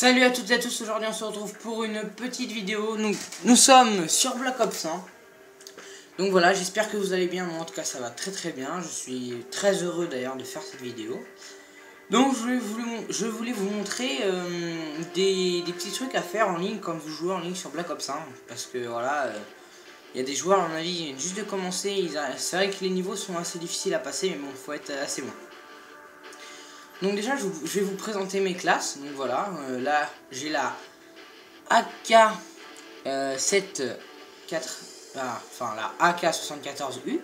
Salut à toutes et à tous, aujourd'hui on se retrouve pour une petite vidéo. Nous sommes sur Black Ops 1. Donc voilà, j'espère que vous allez bien. Moi en tout cas ça va très très bien. Je suis très heureux d'ailleurs de faire cette vidéo. Donc je voulais vous montrer des petits trucs à faire en ligne quand vous jouez en ligne sur Black Ops 1. Parce que voilà, il y a des joueurs à mon avis, ils viennent juste de commencer. C'est vrai que les niveaux sont assez difficiles à passer, mais bon, il faut être assez bon. Donc déjà je vais vous présenter mes classes. Donc voilà, là j'ai la AK 74, enfin la AK-74U.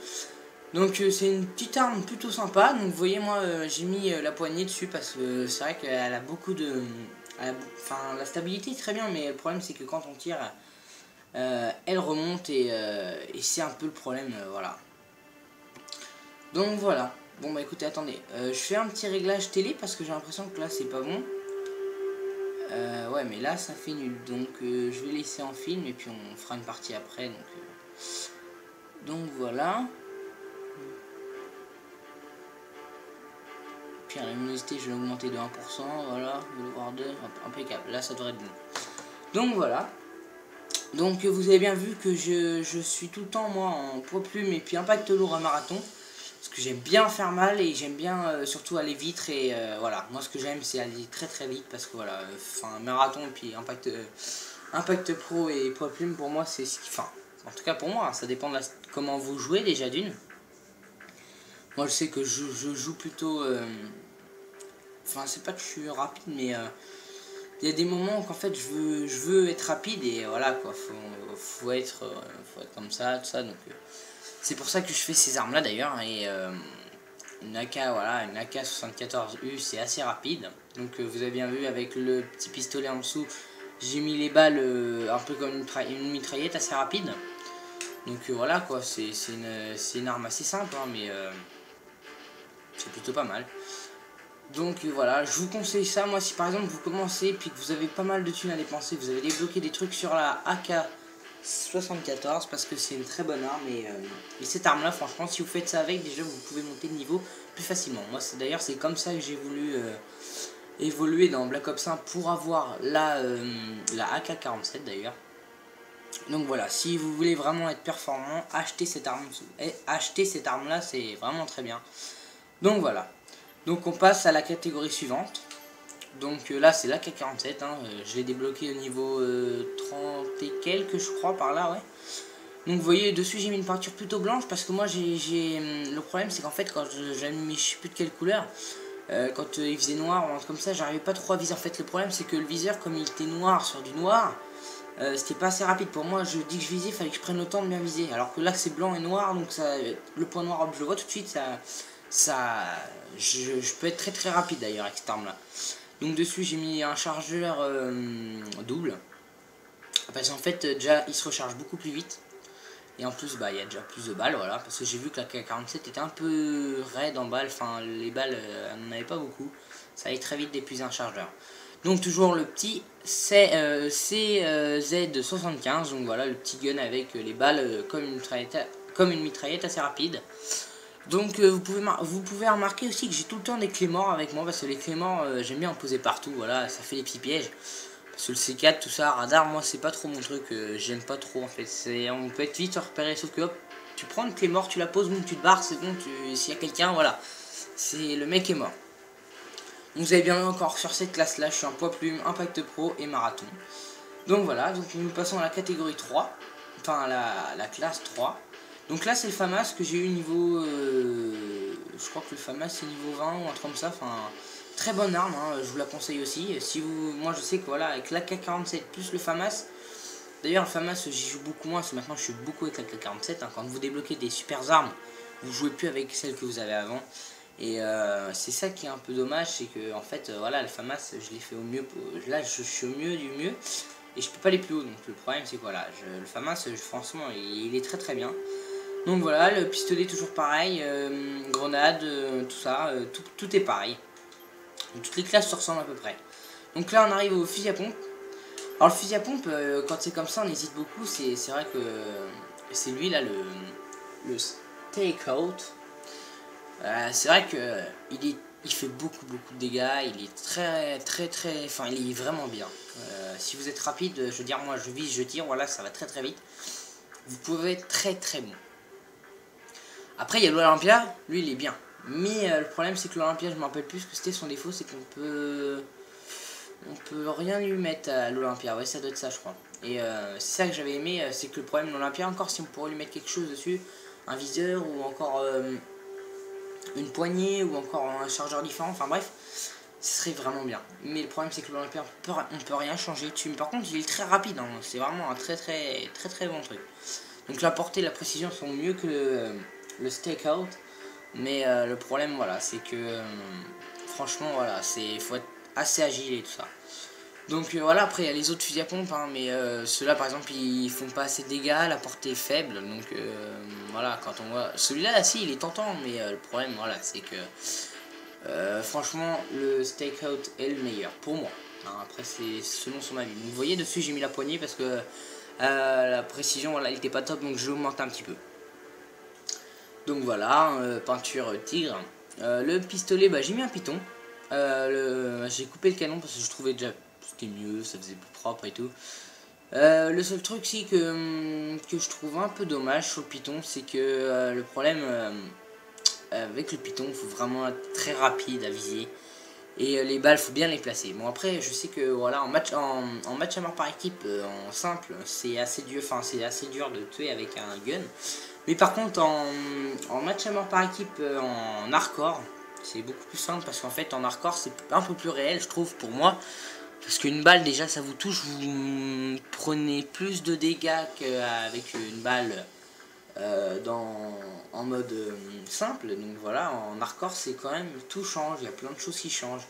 Donc c'est une petite arme plutôt sympa. Donc vous voyez, moi j'ai mis la poignée dessus parce que c'est vrai qu'elle a beaucoup de... Enfin la stabilité est très bien, mais le problème c'est que quand on tire elle remonte et c'est un peu le problème, voilà. Donc voilà. Bon bah écoutez, attendez, je fais un petit réglage télé parce que j'ai l'impression que là c'est pas bon. Ouais, mais là ça fait nul, donc je vais laisser en film et puis on fera une partie après. Donc voilà. Puis la luminosité je vais l'augmenter de 1%, voilà, le voir 2, impeccable, là ça devrait être bon. Donc voilà. Donc vous avez bien vu que je suis tout le temps moi en poids plume et puis impact lourd à marathon. Parce que j'aime bien faire mal et j'aime bien surtout aller vite et voilà. Moi ce que j'aime c'est aller très très vite parce que voilà, enfin marathon et puis impact pro et poids plume pour moi c'est ce qui... Enfin, en tout cas pour moi, hein, ça dépend de comment vous jouez déjà d'une. Moi je sais que je joue plutôt... Enfin c'est pas que je suis rapide mais... il y a des moments où en fait je veux être rapide et voilà quoi, faut être comme ça, tout ça, donc c'est pour ça que je fais ces armes là d'ailleurs. Et une AK, voilà, une AK-74U c'est assez rapide, donc vous avez bien vu avec le petit pistolet en dessous, j'ai mis les balles un peu comme une mitraillette assez rapide, donc voilà quoi, c'est une arme assez simple hein, mais c'est plutôt pas mal. Donc voilà, je vous conseille ça. Moi si par exemple vous commencez puis que vous avez pas mal de thunes à dépenser, vous avez débloqué des trucs sur la AK-74 parce que c'est une très bonne arme et cette arme là franchement si vous faites ça avec, déjà vous pouvez monter de niveau plus facilement. Moi d'ailleurs c'est comme ça que j'ai voulu évoluer dans Black Ops 1 pour avoir la AK-47 d'ailleurs. Donc voilà, si vous voulez vraiment être performant, achetez cette arme là, c'est vraiment très bien. Donc voilà. Donc on passe à la catégorie suivante. Donc là c'est la AK-47, hein. Je l'ai débloqué au niveau 30 et quelques je crois par là, ouais. Donc vous voyez dessus j'ai mis une peinture plutôt blanche parce que moi le problème c'est qu'en fait quand j'ai mis je sais plus de quelle couleur, quand il faisait noir ou un truc comme ça, j'arrivais pas trop à viser. En fait le problème c'est que le viseur comme il était noir sur du noir, c'était pas assez rapide pour moi. Je dis que je visais, il fallait que je prenne le temps de bien viser. Alors que là c'est blanc et noir, donc ça, le point noir hop, je le vois tout de suite, je peux être très très rapide d'ailleurs avec cette arme là. Donc dessus j'ai mis un chargeur double parce qu'en fait déjà il se recharge beaucoup plus vite et en plus bah il y a déjà plus de balles, voilà, parce que j'ai vu que la K47 était un peu raide en balles, enfin les balles elle n'en avait pas beaucoup, ça allait très vite d'épuiser un chargeur. Donc toujours le petit CZ75, donc voilà le petit gun avec les balles comme une mitraillette assez rapide. Donc vous pouvez remarquer aussi que j'ai tout le temps des clés morts avec moi parce que les clés morts j'aime bien en poser partout, voilà, ça fait des petits pièges. Parce que le C4 tout ça, radar, moi c'est pas trop mon truc, j'aime pas trop en fait. On peut être vite repéré, sauf que hop, tu prends une clé morte, tu la poses, boum, tu te barres, c'est bon, s'il y a quelqu'un, voilà. Le mec est mort. Donc vous avez bien vu encore sur cette classe là, je suis un poids plume, impact pro et marathon. Donc voilà, donc nous passons à la catégorie 3, enfin la classe 3. Donc là c'est le FAMAS que j'ai eu niveau, je crois que le FAMAS c'est niveau 20 ou un truc comme ça, enfin très bonne arme, hein, je vous la conseille aussi. Si vous, moi je sais que voilà avec l'AK-47 plus le FAMAS, d'ailleurs le FAMAS j'y joue beaucoup moins parce que maintenant je suis beaucoup avec l'AK-47, hein, quand vous débloquez des super armes, vous jouez plus avec celles que vous avez avant. Et c'est ça qui est un peu dommage, c'est que en fait voilà le FAMAS je l'ai fait au mieux, là je suis au mieux du mieux et je peux pas aller plus haut, donc le problème c'est que voilà, le FAMAS franchement il est très très bien. Donc voilà, le pistolet toujours pareil, grenade, tout ça, tout est pareil. Donc, toutes les classes se ressemblent à peu près. Donc là on arrive au fusil à pompe. Alors le fusil à pompe, quand c'est comme ça on hésite beaucoup, c'est vrai que c'est lui là, le Stakeout. C'est vrai que il est Il fait beaucoup de dégâts, il est enfin il est vraiment bien. Si vous êtes rapide, je veux dire moi je vise, je tire, voilà ça va très vite. Vous pouvez être très bon. Après il y a l'Olympia, lui il est bien. Mais le problème c'est que l'Olympia, je me rappelle plus ce que c'était son défaut, c'est qu'on peut... On peut rien lui mettre à l'Olympia, ouais ça doit être ça je crois. Et c'est ça que j'avais aimé, c'est que le problème de l'Olympia, encore si on pourrait lui mettre quelque chose dessus, un viseur ou encore une poignée ou encore un chargeur différent, enfin bref, ce serait vraiment bien. Mais le problème c'est que l'Olympia, on peut rien changer dessus. Mais par contre il est très rapide, hein. C'est vraiment un très bon truc. Donc la portée et la précision sont mieux que le stakeout. Mais le problème voilà, c'est que franchement voilà, faut être assez agile et tout ça. Donc voilà, après il y a les autres fusils à pompe, hein, mais ceux-là par exemple ils font pas assez de dégâts, la portée est faible, donc voilà, quand on voit... Celui-là, si, il est tentant, mais le problème, voilà, c'est que franchement, le stakeout est le meilleur, pour moi. Hein, après, c'est selon son avis. Donc, vous voyez, dessus j'ai mis la poignée parce que la précision, voilà, il était pas top, donc je l'augmente un petit peu. Donc voilà, peinture tigre. Le pistolet, bah, j'ai mis un piton. J'ai coupé le canon parce que je trouvais déjà c'était mieux, ça faisait plus propre et tout. Le seul truc si que je trouve un peu dommage sur le Python, c'est que le problème avec le Python, il faut vraiment être très rapide à viser. Et les balles, faut bien les placer. Bon après, je sais que voilà, en match à mort par équipe, en simple, c'est assez dur, de tuer avec un gun. Mais par contre, en match à mort par équipe, en hardcore, c'est beaucoup plus simple parce qu'en fait, en hardcore, c'est un peu plus réel, je trouve, pour moi. Parce qu'une balle, déjà, ça vous touche, vous prenez plus de dégâts qu'avec une balle en mode simple. Donc voilà, en hardcore, c'est quand même, tout change, il y a plein de choses qui changent.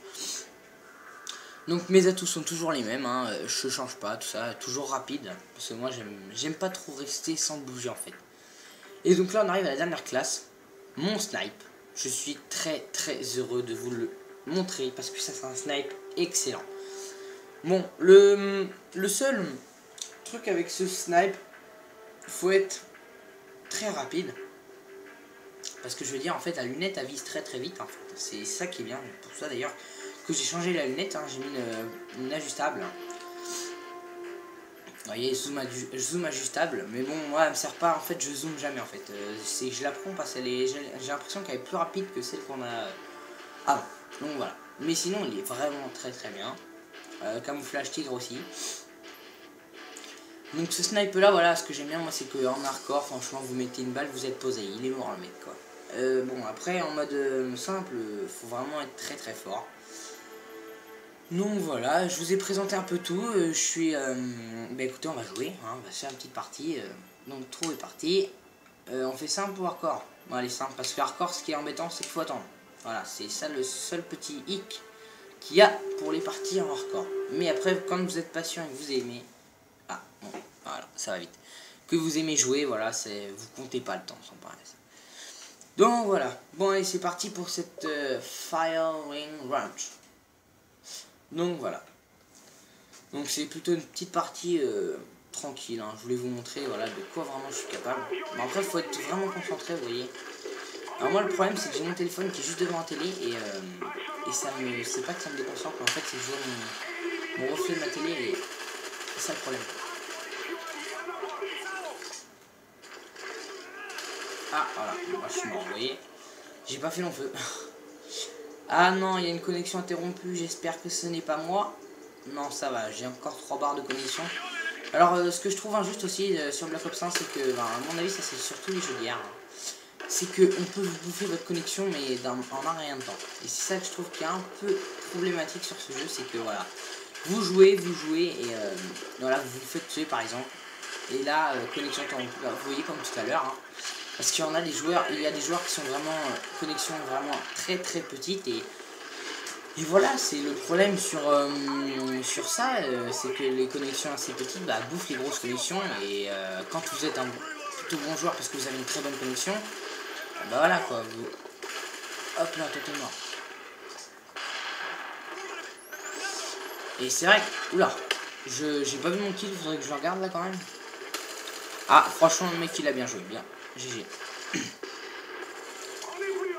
Donc mes atouts sont toujours les mêmes, hein, je change pas, tout ça, toujours rapide. Parce que moi, j'aime pas trop rester sans bouger, en fait. Et donc là, on arrive à la dernière classe, mon snipe. Je suis très heureux de vous le montrer, parce que ça, c'est un snipe excellent. Bon, le seul truc avec ce snipe, faut être très rapide. Parce que je veux dire, en fait, la lunette, elle vise très vite. En fait. C'est ça qui est bien. Pour ça d'ailleurs que j'ai changé la lunette. Hein, j'ai mis une ajustable. Vous voyez, zoom ajustable. Mais bon, moi, elle me sert pas. En fait, je zoome jamais. En fait, je la prends parce que j'ai l'impression qu'elle est plus rapide que celle qu'on a avant. Donc voilà. Mais sinon, il est vraiment très bien. Camouflage tigre aussi. Donc ce sniper là, voilà, ce que j'aime bien moi, c'est qu'en hardcore, franchement, vous mettez une balle, vous êtes posé, il est mort le mec quoi. Bon après en mode simple, faut vraiment être très fort. Donc voilà, je vous ai présenté un peu tout. Je suis, bah écoutez, on va jouer, hein, on va faire une petite partie. Donc trou est parti. On fait simple ou hardcore? Bon allez simple parce que hardcore, ce qui est embêtant, c'est qu'il faut attendre. Voilà, c'est ça le seul petit hic qu'il y a pour les parties en hardcore. Mais après, quand vous êtes patient et que vous aimez, ah bon, voilà, ça va vite. Que vous aimez jouer, voilà, vous comptez pas le temps sans parler. Donc voilà, bon allez c'est parti pour cette Firing Ranch. Donc voilà. Donc c'est plutôt une petite partie tranquille, hein. Je voulais vous montrer voilà, de quoi vraiment je suis capable. Mais après il faut être vraiment concentré, vous voyez. Alors moi le problème c'est que j'ai mon téléphone qui est juste devant la télé et c'est pas que ça me déconcentre, mais en fait c'est que je vois mon reflet de ma télé et c'est ça le problème. Ah voilà, moi je suis mort, vous voyez. J'ai pas fait long feu. Ah non, il y a une connexion interrompue, j'espère que ce n'est pas moi. Non, ça va, j'ai encore 3 barres de connexion. Alors, ce que je trouve injuste aussi sur Black Ops 1, c'est que, ben, à mon avis, ça c'est surtout les jeux de guerre. C'est qu'on peut vous bouffer votre connexion, mais en un rien de temps. Et c'est ça que je trouve qui est un peu problématique sur ce jeu, c'est que voilà, vous jouez, et voilà, vous vous faites tuer par exemple. Et là, connexion interrompue, vous voyez comme tout à l'heure. Hein, parce qu'il y en a des joueurs, il y a des joueurs qui sont vraiment connexion vraiment très petite et voilà, c'est le problème sur ça, c'est que les connexions assez petites bah, bouffent les grosses connexions et quand vous êtes un plutôt bon joueur parce que vous avez une très bonne connexion, bah voilà quoi, vous... Hop là, toi t'es mort. Et c'est vrai que, oula, j'ai pas vu mon kill, faudrait que je le regarde là quand même. Ah, franchement le mec il a bien joué, bien, GG.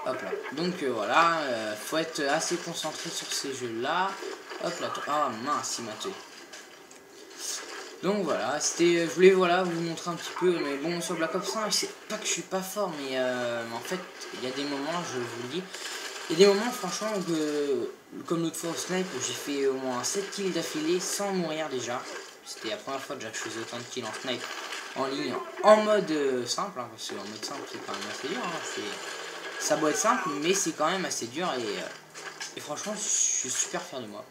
Hop là. Donc voilà, faut être assez concentré sur ces jeux-là. Hop là. Ah mince, il m'a tué. Donc voilà, c'était, je voulais voilà vous montrer un petit peu, mais bon sur Black Ops 5, c'est pas que je suis pas fort, mais en fait il y a des moments, je vous le dis, il y a des moments franchement où, comme l'autre fois au snipe, j'ai fait au moins 7 kills d'affilée sans mourir déjà. C'était la première fois déjà que je faisais autant de kills en snipe en ligne, en mode simple, hein, parce qu'en mode simple c'est quand même assez dur, hein, ça doit être simple, mais c'est quand même assez dur, et franchement je suis super fier de moi.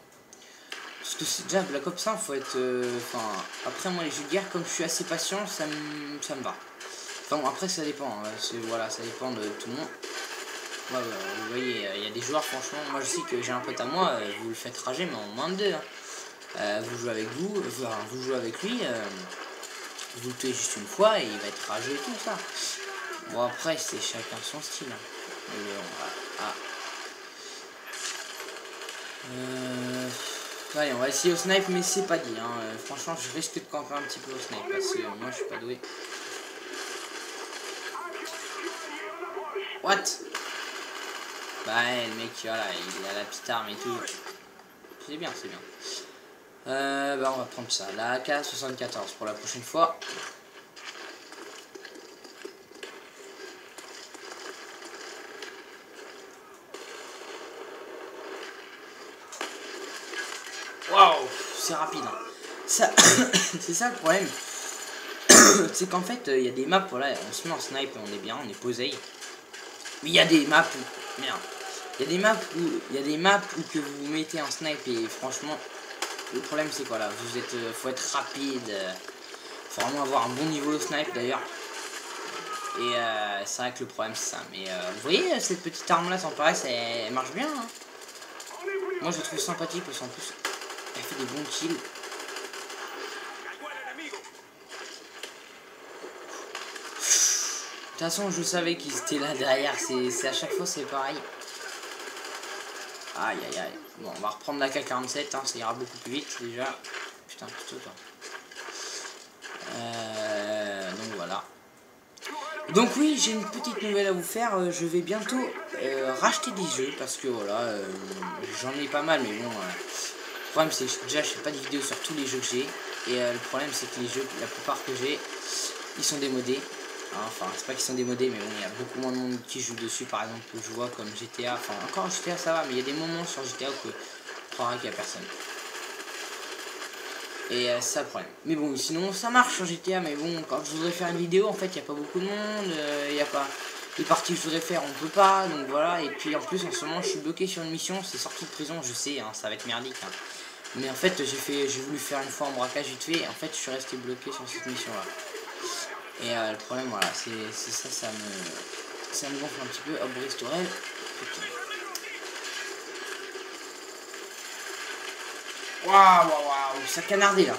Parce que c'est déjà Black Ops 5, faut être... après moi les jeux de guerre, comme je suis assez patient, ça me va. Enfin bon, après ça dépend, hein, voilà, ça dépend de tout le monde. Ouais, vous voyez, il y a des joueurs, franchement, moi je sais que j'ai un pote à moi, vous le faites rager, mais en moins de 2. Hein. Vous jouez avec vous jouez avec lui, vous le tuez juste une fois et il va être ragé et tout ça. Bon après, c'est chacun son style. Hein. Mais bon, allez, on va essayer au snipe, mais c'est pas dit. Hein. Franchement, je risque de camper un petit peu au snipe parce que moi, je suis pas doué. What? Bah, le mec, voilà, il a la petite arme et tout. C'est bien, c'est bien. Bah, on va prendre ça. La AK-74 pour la prochaine fois. Waouh, c'est rapide. Hein. Ça, c'est ça le problème. C'est qu'en fait, il y a des maps, voilà, on se met en snipe et on est bien, on est posé. Mais il y a des maps où... Merde. Il y a des maps où que vous vous mettez en snipe et franchement, le problème c'est quoi là, vous êtes... faut être rapide. Faut vraiment avoir un bon niveau de snipe d'ailleurs. Et c'est vrai que le problème c'est ça. Mais vous voyez, cette petite arme là, sans paraît, elle marche bien. Hein. Moi je la trouve sympathique parce qu'en plus, elle fait des bons kills. De toute façon, je savais qu'ils étaient là derrière. C'est à chaque fois, c'est pareil. Aïe, aïe, aïe. Bon, on va reprendre la K47. Hein, ça ira beaucoup plus vite déjà. Putain, plutôt toi. Donc voilà. Donc oui, j'ai une petite nouvelle à vous faire. Je vais bientôt racheter des jeux parce que voilà, j'en ai pas mal, mais bon. Le problème, c'est que déjà, je fais pas de vidéos sur tous les jeux que j'ai. Et le problème, c'est que les jeux, la plupart que j'ai, ils sont démodés. Enfin, c'est pas qu'ils sont démodés, mais bon, il y a beaucoup moins de monde qui joue dessus, par exemple, que je vois comme GTA. Enfin, encore GTA, ça va, mais il y a des moments sur GTA où je croirais qu'il n'y a personne. Et c'est ça le problème. Mais bon, sinon, ça marche sur GTA, mais bon, quand je voudrais faire une vidéo, en fait, il n'y a pas beaucoup de monde, il n'y a pas... Les parties que je voudrais faire, on peut pas, donc voilà. Et puis, en plus, en ce moment, je suis bloqué sur une mission, c'est sorti de prison, je sais, hein, ça va être merdique. Hein. Mais en fait, j'ai voulu faire une fois un braquage vite fait, et en fait, je suis resté bloqué sur cette mission-là. Et le problème, voilà, c'est ça, ça me gonfle un petit peu. Hop, Bristol. Waouh, ça canardé là.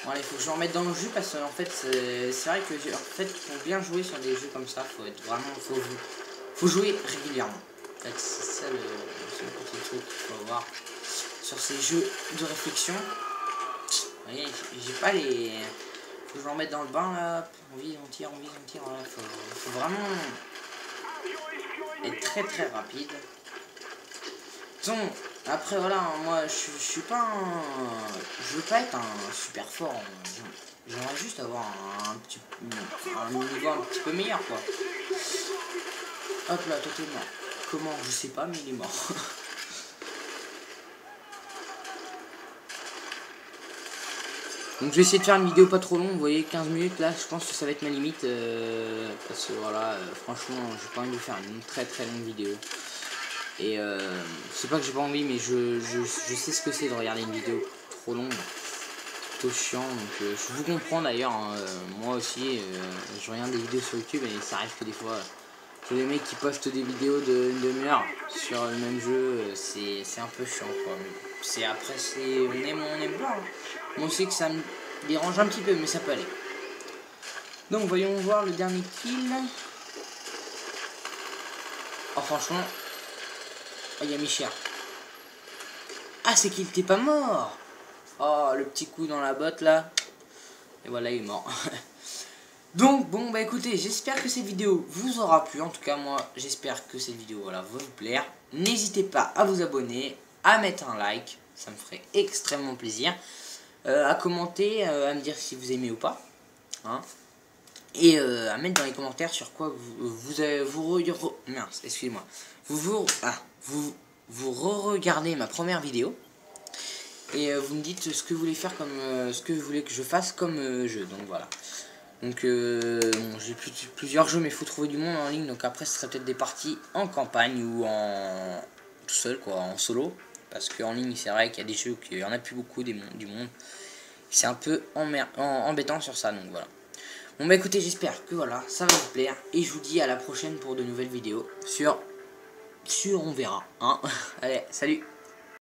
Bon, allez, faut que je remette dans le jus parce qu'en fait, c'est vrai que pour bien jouer sur des jeux comme ça, faut être vraiment, faut jouer régulièrement. En fait, c'est ça le petit truc qu'il faut avoir sur ces jeux de réflexion. Vous voyez, j'ai pas les... Faut que je remette dans le bain là. On vise, on tire. Voilà. Faut vraiment être très très rapide. Disons, après voilà, moi je suis pas un... Je veux pas être un super fort. J'aimerais juste avoir un niveau un petit peu meilleur quoi. Hop là, toi t'es mort. Comment? Je sais pas, mais il est mort. Donc je vais essayer de faire une vidéo pas trop longue, vous voyez, 15 minutes là, je pense que ça va être ma limite, parce que voilà, franchement, j'ai pas envie de faire une très très longue vidéo. Et c'est pas que j'ai pas envie, mais je sais ce que c'est de regarder une vidéo trop longue, plutôt chiant, donc je vous comprends d'ailleurs, hein, moi aussi, je regarde des vidéos sur YouTube et ça arrive que des fois, j'ai des mecs qui postent des vidéos d'une demi-heure sur le même jeu, c'est un peu chiant quoi. C'est après, on aime pas. Hein. Moi aussi que ça me dérange un petit peu, mais ça peut aller. Donc voyons voir le dernier kill. Oh franchement, oh, il y a Michel. Ah c'est qu'il n'était pas mort. Oh le petit coup dans la botte là. Et voilà il est mort. Donc bon bah écoutez, j'espère que cette vidéo vous aura plu. En tout cas moi j'espère que cette vidéo voilà, va vous plaire. N'hésitez pas à vous abonner, à mettre un like, ça me ferait extrêmement plaisir. À commenter, à me dire si vous aimez ou pas. Hein. Et à mettre dans les commentaires sur quoi mince, excusez-moi. Vous re-regardez ma première vidéo. Et vous me dites ce que vous voulez faire comme ce que vous voulez que je fasse comme jeu. Donc voilà. Donc bon, j'ai plusieurs jeux, mais il faut trouver du monde en ligne. Donc après ce serait peut-être des parties en campagne ou en tout seul quoi, en solo. Parce qu'en ligne c'est vrai qu'il y a des jeux qu'il n'y en a plus beaucoup du monde. C'est un peu embêtant sur ça, donc voilà. Bon bah écoutez, j'espère que voilà, ça va vous plaire. Et je vous dis à la prochaine pour de nouvelles vidéos sur on verra. Hein. Allez, salut.